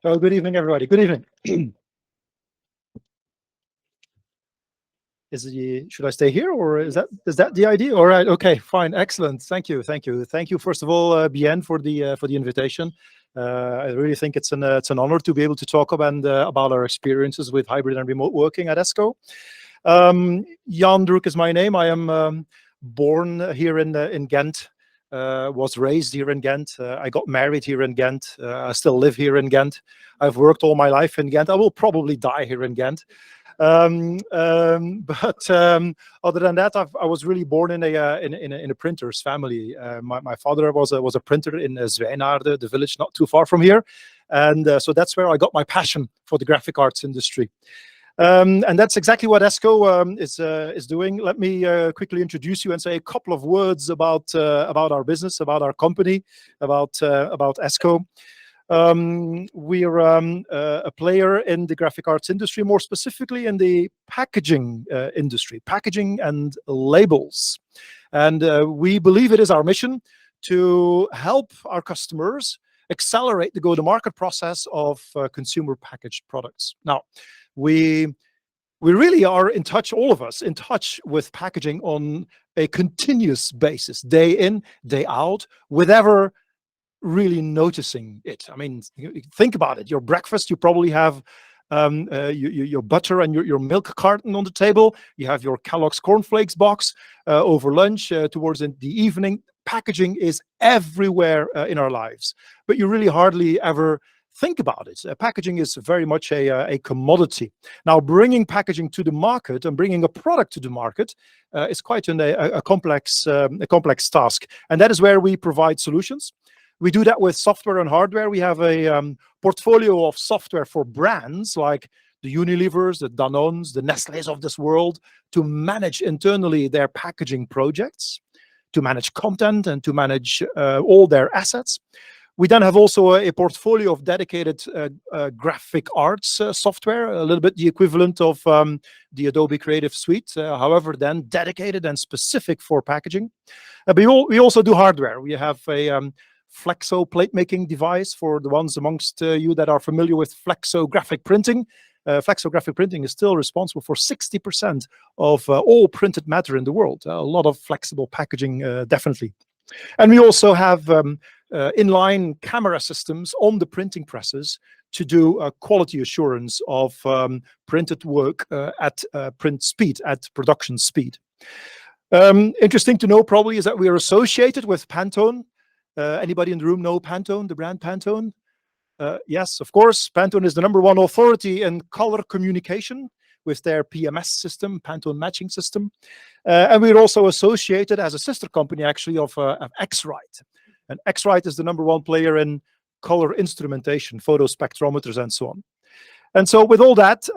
Oh, good evening, everybody. Good evening. Should I stay here, or is that the idea? All right. Okay. Fine. Excellent. Thank you. Thank you. Thank you. First of all, Bien, for the invitation. I really think it's an honor to be able to talk about our experiences with hybrid and remote working at Esko. Jan Druck is my name. I am born here in Ghent. Was raised here in Ghent. I got married here in Ghent. I still live here in Ghent. I've worked all my life in Ghent. I will probably die here in Ghent. But other than that, I was really born in a printer's family. My father was a printer in Zwijnaarden, the village not too far from here, and so that's where I got my passion for the graphic arts industry. And that's exactly what Esko is doing. Let me quickly introduce you and say a couple of words about our business, about our company, about Esko. We're a player in the graphic arts industry, more specifically in the packaging industry, packaging and labels. And we believe it is our mission to help our customers accelerate the go-to-market process of consumer packaged products. Now, we really are in touch, all of us, in touch with packaging on a continuous basis, day in, day out, without really noticing it. I mean, think about it. Your breakfast, you probably have your butter and your milk carton on the table. You have your Kellogg's cornflakes box over lunch. Towards the evening, packaging is everywhere in our lives, but you really hardly ever think about it. Packaging is very much a commodity. Now, bringing packaging to the market and bringing a product to the market is quite a complex task, and that is where we provide solutions. We do that with software and hardware. We have a portfolio of software for brands like the Unilevers, the Danones, the Nestlés of this world, to manage internally their packaging projects, to manage content, and to manage all their assets. We then have also a portfolio of dedicated graphic arts software, a little bit the equivalent of the Adobe Creative Suite, however, then dedicated and specific for packaging. But we also do hardware. We have a Flexo plate making device for the ones amongst you that are familiar with flexographic printing. Flexographic printing is still responsible for 60% of all printed matter in the world. A lot of flexible packaging, definitely. And we also have inline camera systems on the printing presses to do quality assurance of printed work at print speed, at production speed. Interesting to know probably is that we are associated with Pantone. Anybody in the room know Pantone, the brand Pantone? Yes, of course. Pantone is the #1 authority in color communication with their PMS system, Pantone matching system. And we're also associated as a sister company, actually, of X-Rite. And X-Rite is the #1 player in color instrumentation, photo spectrometers, and so on. And so with all that,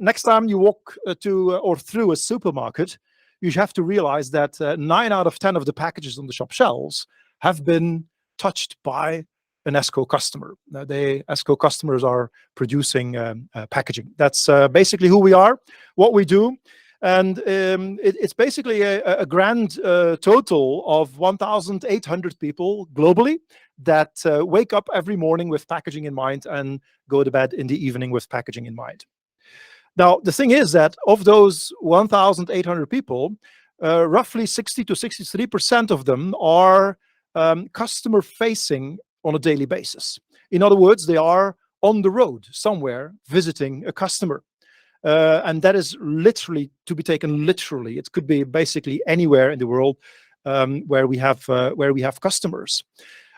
next time you walk to or through a supermarket, you have to realize that 9 out of 10 of the packages on the shop shelves have been touched by an Esko customer. Esko customers are producing packaging. That's basically who we are, what we do. And it's basically a grand total of 1,800 people globally that wake up every morning with packaging in mind and go to bed in the evening with packaging in mind. Now, the thing is that of those 1,800 people, roughly 60 to 63% of them are customer facing on a daily basis. In other words, they are on the road somewhere visiting a customer. And that is literally to be taken literally. It could be basically anywhere in the world where we have customers.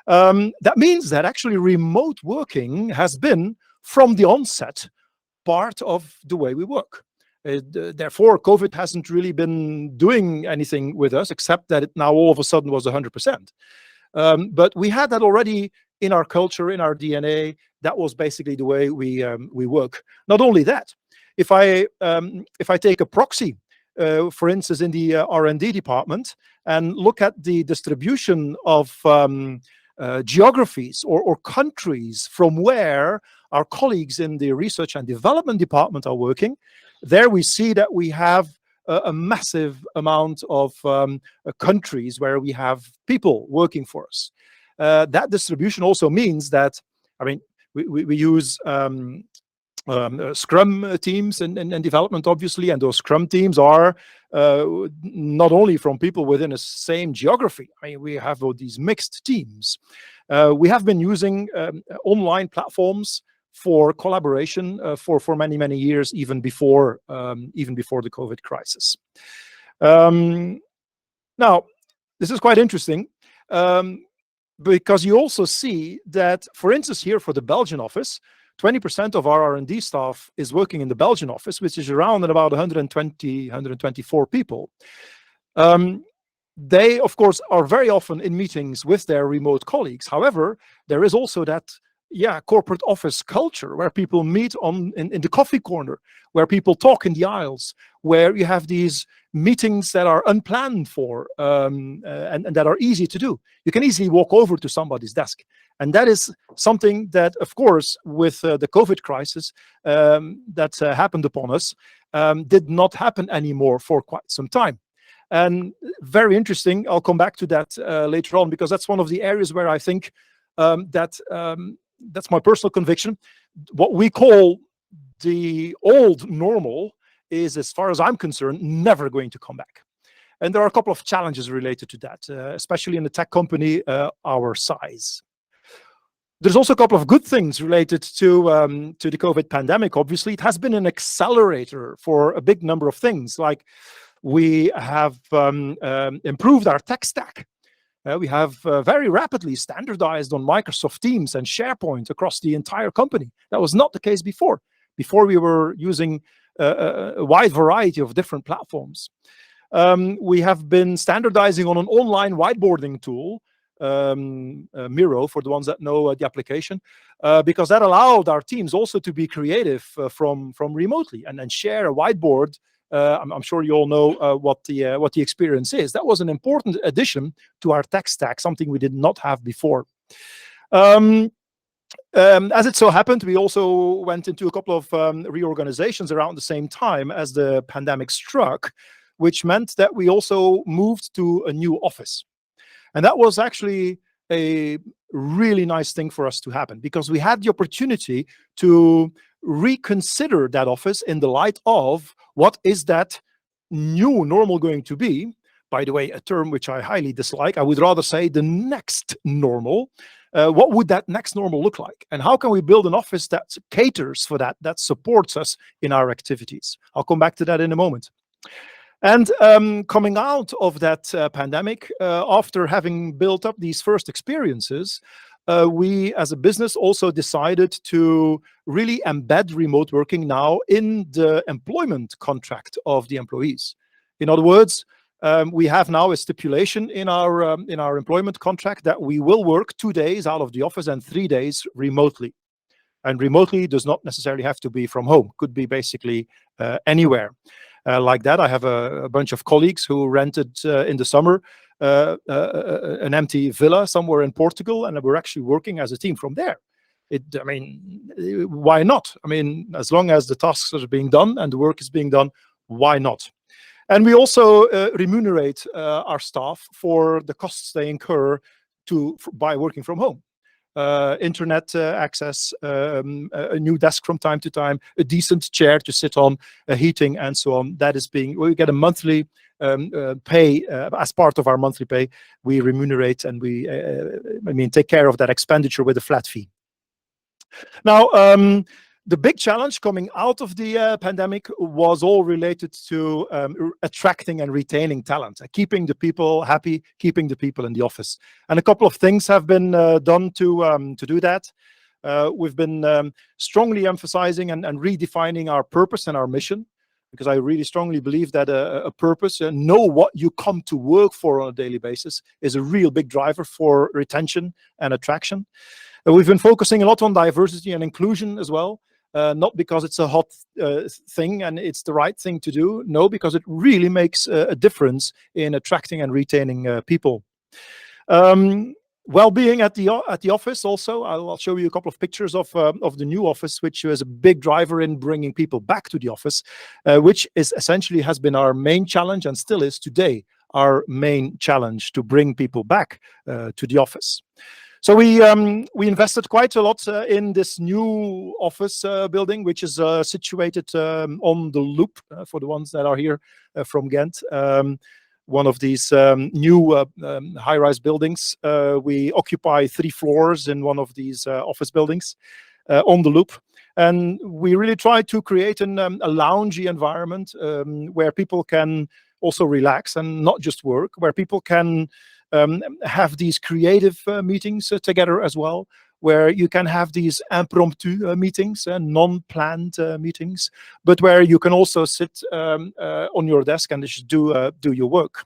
That means that actually remote working has been, from the onset, part of the way we work. Therefore, COVID hasn't really been doing anything with us, except that it now all of a sudden was 100%. But we had that already in our culture, in our DNA. That was basically the way we work. Not only that, if I take a proxy, for instance, in the R&D department, and look at the distribution of geographies or countries from where our colleagues in the research and development department are working, there we see that we have a massive amount of countries where we have people working for us. That distribution also means that, I mean, We use Scrum teams and development, obviously, and those Scrum teams are not only from people within the same geography. I mean, we have these mixed teams. We have been using online platforms for collaboration for many years, even before the COVID crisis. Now, this is quite interesting. Because you also see that, for instance, here for the Belgian office, 20% of our R&D staff is working in the Belgian office, which is around about 120, 124 people. They, of course, are very often in meetings with their remote colleagues. However, there is also that corporate office culture where people meet in the coffee corner, where people talk in the aisles, where you have these meetings that are unplanned for and that are easy to do. You can easily walk over to somebody's desk. And that is something that, of course, with the COVID crisis that happened upon us, did not happen anymore for quite some time. And very interesting, I'll come back to that later on, because that's one of the areas where I think that's my personal conviction. What we call the old normal is, as far as I'm concerned, never going to come back. And there are a couple of challenges related to that, especially in a tech company our size. There's also a couple of good things related to the COVID pandemic. Obviously, it has been an accelerator for a big number of things, like we have improved our tech stack. We have very rapidly standardized on Microsoft Teams and SharePoint across the entire company. That was not the case before. Before, we were using a wide variety of different platforms. We have been standardizing on an online whiteboarding tool, Miro, for the ones that know the application, because that allowed our teams also to be creative from remotely and then share a whiteboard. I'm sure you all know what the experience is. That was an important addition to our tech stack, something we did not have before. As it so happened, we also went into a couple of reorganizations around the same time as the pandemic struck, which meant that we also moved to a new office. And that was actually a really nice thing for us to happen, because we had the opportunity to reconsider that office in the light of what is that new normal going to be. By the way, a term which I highly dislike. I would rather say the next normal. What would that next normal look like? And how can we build an office that caters for that supports us in our activities? I'll come back to that in a moment. And coming out of that pandemic, after having built up these first experiences, we as a business also decided to really embed remote working now in the employment contract of the employees. In other words, we have now a stipulation in our employment contract that we will work 2 days out of the office and 3 days remotely. And remotely does not necessarily have to be from home, could be basically anywhere. Like that, I have a bunch of colleagues who rented in the summer an empty villa somewhere in Portugal, and we're actually working as a team from there. I mean, why not? I mean, as long as the tasks are being done and the work is being done, why not? And we also remunerate our staff for the costs they incur by working from home. Internet access, a new desk from time to time, a decent chair to sit on, heating, and so on. That is we get a monthly pay as part of our monthly pay. We remunerate and we, take care of that expenditure with a flat fee. Now, the big challenge coming out of the pandemic was all related to attracting and retaining talent, keeping the people happy, keeping the people in the office. And a couple of things have been done to do that. We've been strongly emphasizing and redefining our purpose and our mission, because I really strongly believe that a purpose, know what you come to work for on a daily basis, is a real big driver for retention and attraction. We've been focusing a lot on diversity and inclusion as well. Not because it's a hot thing and it's the right thing to do. No, because it really makes a difference in attracting and retaining people. Well-being at the office also. I'll show you a couple of pictures of the new office, which is a big driver in bringing people back to the office, which is essentially has been our main challenge and still is today our main challenge, to bring people back to the office. So we invested quite a lot in this new office building, which is situated on the Loop, for the ones that are here from Ghent. One of these new high-rise buildings. We occupy 3 floors in one of these office buildings on the Loop. And we really try to create a loungy environment where people can also relax and not just work, where people can have these creative meetings together as well, where you can have these impromptu meetings and non-planned meetings, but where you can also sit on your desk and just do your work.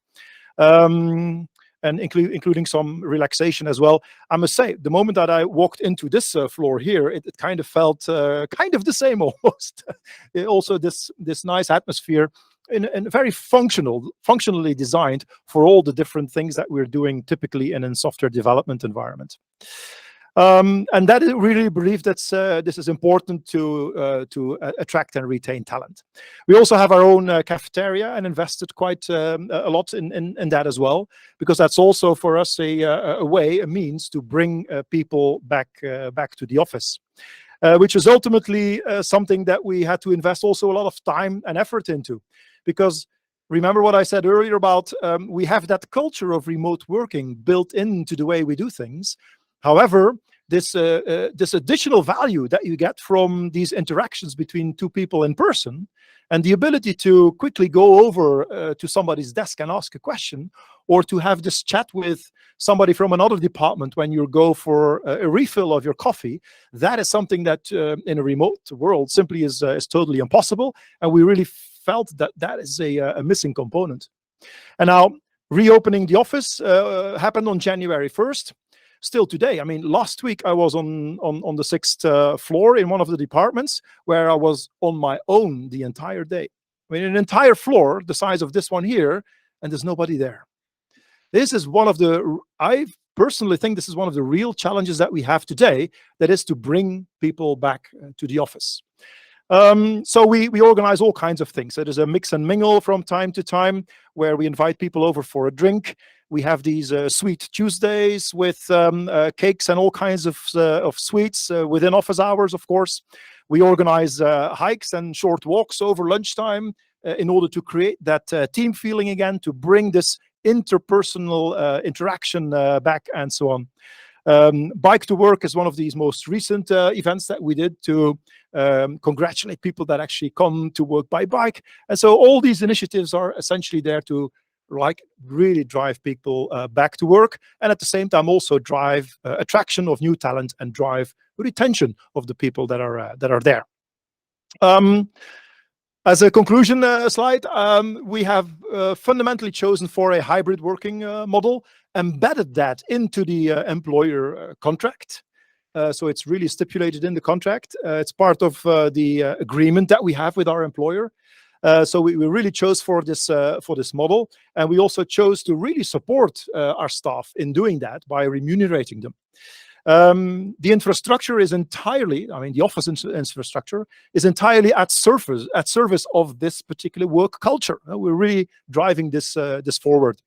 And including some relaxation as well. I must say, the moment that I walked into this floor here, it kind of felt kind of the same almost. Also, this nice atmosphere, and very functionally designed for all the different things that we're doing typically in a software development environment. And that I really believe that this is important to attract and retain talent. We also have our own cafeteria and invested quite a lot in that as well, because that's also for us a means to bring people back to the office, which is ultimately something that we had to invest also a lot of time and effort into, because remember what I said earlier about we have that culture of remote working built into the way we do things. However, this additional value that you get from these interactions between 2 people in person, and the ability to quickly go over to somebody's desk and ask a question, or to have this chat with somebody from another department when you go for a refill of your coffee, that is something that in a remote world simply is totally impossible. And we really felt that that is a missing component. And now reopening the office happened on January 1st. Still today, I mean, last week I was on the 6th floor in one of the departments where I was on my own the entire day. I mean, an entire floor the size of this one here, and there's nobody there. This is one of I personally think this is one of the real challenges that we have today, that is to bring people back to the office. So we organize all kinds of things. So there's a mix and mingle from time to time where we invite people over for a drink. We have these sweet Tuesdays with cakes and all kinds of sweets within office hours, of course. We organize hikes and short walks over lunchtime in order to create that team feeling again, to bring this interpersonal interaction back, and so on. Bike to Work is one of these most recent events that we did to congratulate people that actually come to work by bike. And so all these initiatives are essentially there to really drive people back to work, and at the same time also drive attraction of new talent and drive retention of the people that are there. As a conclusion slide, we have fundamentally chosen for a hybrid working model, embedded that into the employer contract. So it's really stipulated in the contract. It's part of the agreement that we have with our employer. So we really chose for this model, and we also chose to really support our staff in doing that by remunerating them. The infrastructure is entirely, I mean, the office infrastructure is entirely at service of this particular work culture. We're really driving this forward.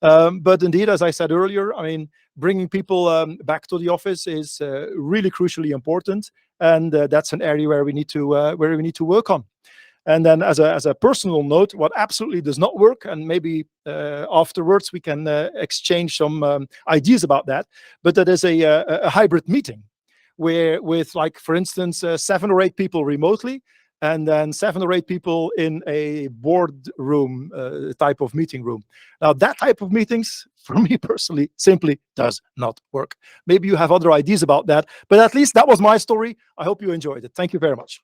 But indeed, as I said earlier, I mean, bringing people back to the office is really crucially important, and that's an area where we need to work on. And then as a personal note, what absolutely does not work, and maybe afterwards we can exchange some ideas about that, but that is a hybrid meeting where with, like, for instance, 7 or 8 people remotely, and then 7 or 8 people in a boardroom type of meeting room. Now, that type of meetings, for me personally, simply does not work. Maybe you have other ideas about that, but at least that was my story. I hope you enjoyed it. Thank you very much.